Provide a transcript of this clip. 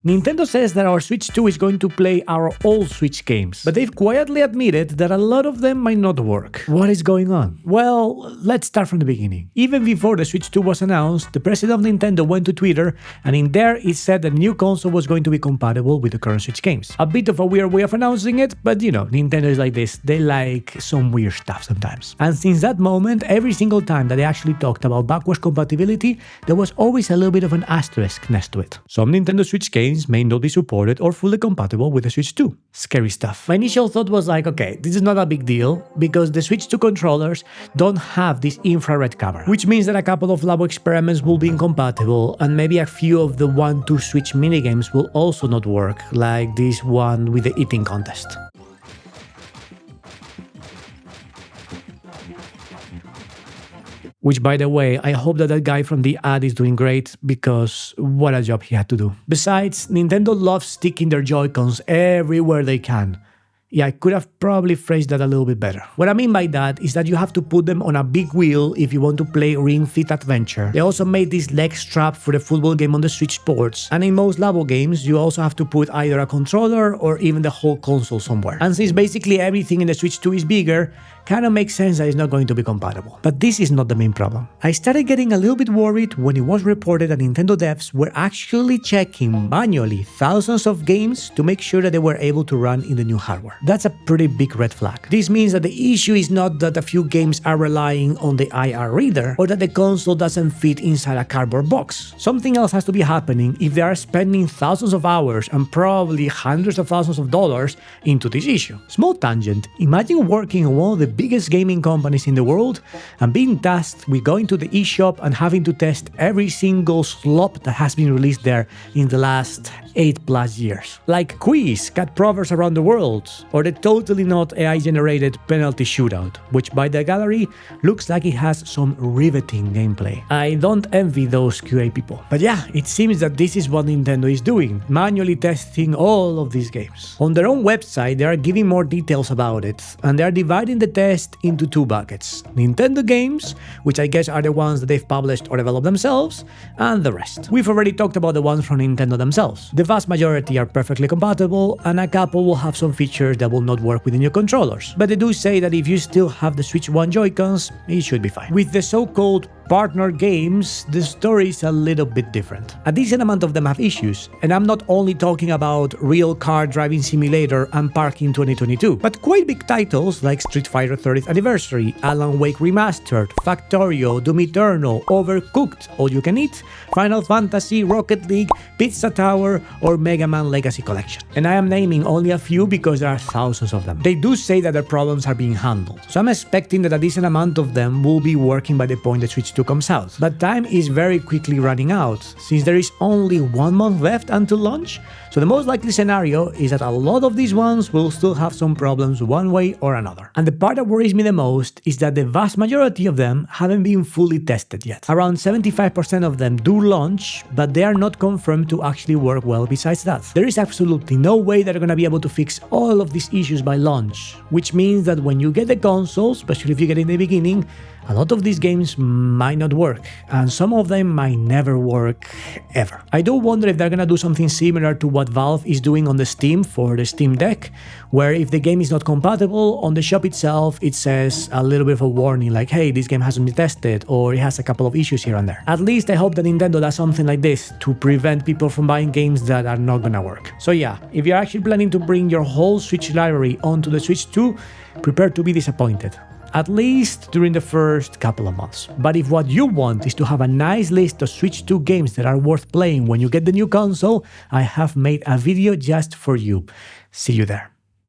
Nintendo says that our Switch 2 is going to play our old Switch games, but they've quietly admitted that a lot of them might not work. What is going on? Well, let's start from the beginning. Even before the Switch 2 was announced, the president of Nintendo went to Twitter, and in there it said the new console was going to be compatible with the current Switch games. A bit of a weird way of announcing it, but you know, Nintendo is like this, they like some weird stuff sometimes. And since that moment, every single time that they actually talked about backwards compatibility, there was always a little bit of an asterisk next to it. Some Nintendo Switch games may not be supported or fully compatible with the Switch 2. Scary stuff. My initial thought was like, okay, this is not a big deal because the Switch 2 controllers don't have this infrared camera, which means that a couple of labo experiments will be incompatible and maybe a few of the 1-2 Switch minigames will also not work, like this one with the eating contest. Which, by the way, I hope that guy from the ad is doing great, because what a job he had to do. Besides, Nintendo loves sticking their Joy-Cons everywhere they can. Yeah, I could have probably phrased that a little bit better. What I mean by that is that you have to put them on a big wheel if you want to play Ring Fit Adventure. They also made this leg strap for the football game on the Switch Sports, and in most Labo games you also have to put either a controller or even the whole console somewhere. And since basically everything in the Switch 2 is bigger, kinda makes sense that it's not going to be compatible. But this is not the main problem. I started getting a little bit worried when it was reported that Nintendo devs were actually checking manually thousands of games to make sure that they were able to run in the new hardware. That's a pretty big red flag. This means that the issue is not that a few games are relying on the IR reader or that the console doesn't fit inside a cardboard box. Something else has to be happening if they are spending thousands of hours and probably hundreds of thousands of dollars into this issue. Small tangent, imagine working on one of the biggest gaming companies in the world and being tasked with going to the eShop and having to test every single slop that has been released there in the last 8+ years. Like Quiz, Cat Proverbs Around the World, or the totally not AI-generated Penalty Shootout, which by the gallery looks like it has some riveting gameplay. I don't envy those QA people. But yeah, it seems that this is what Nintendo is doing, manually testing all of these games. On their own website, they are giving more details about it, and they are dividing the test into 2 buckets. Nintendo games, which I guess are the ones that they've published or developed themselves, and the rest. We've already talked about the ones from Nintendo themselves. The vast majority are perfectly compatible, and a couple will have some features that will not work with the new controllers. But they do say that if you still have the Switch 1 Joy-Cons, it should be fine. With the so-called partner games, the story is a little bit different. A decent amount of them have issues, and I'm not only talking about Real Car Driving Simulator and Parking 2022, but quite big titles like Street Fighter 30th Anniversary, Alan Wake Remastered, Factorio, Doom Eternal, Overcooked, All You Can Eat, Final Fantasy, Rocket League, Pizza Tower, or Mega Man Legacy Collection. And I am naming only a few because there are thousands of them. They do say that their problems are being handled, so I'm expecting that a decent amount of them will be working by the point the Switch 2 comes out. But time is very quickly running out, since there is only 1 month left until launch, so the most likely scenario is that a lot of these ones will still have some problems one way or another. And the part that worries me the most is that the vast majority of them haven't been fully tested yet. Around 75% of them do launch, but they are not confirmed to actually work well besides that. There is absolutely no way they're gonna be able to fix all of these issues by launch, which means that when you get the console, especially if you get in the beginning, a lot of these games might not work, and some of them might never work ever. I do wonder if they're gonna do something similar to what Valve is doing on the Steam for the Steam Deck, where if the game is not compatible, on the shop itself it says a little bit of a warning like, hey, this game hasn't been tested, or it has a couple of issues here and there. At least I hope that Nintendo does something like this to prevent people from buying games that are not gonna work. So yeah, if you're actually planning to bring your whole Switch library onto the Switch 2, prepare to be disappointed. At least during the first couple of months. But if what you want is to have a nice list of Switch 2 games that are worth playing when you get the new console, I have made a video just for you. See you there.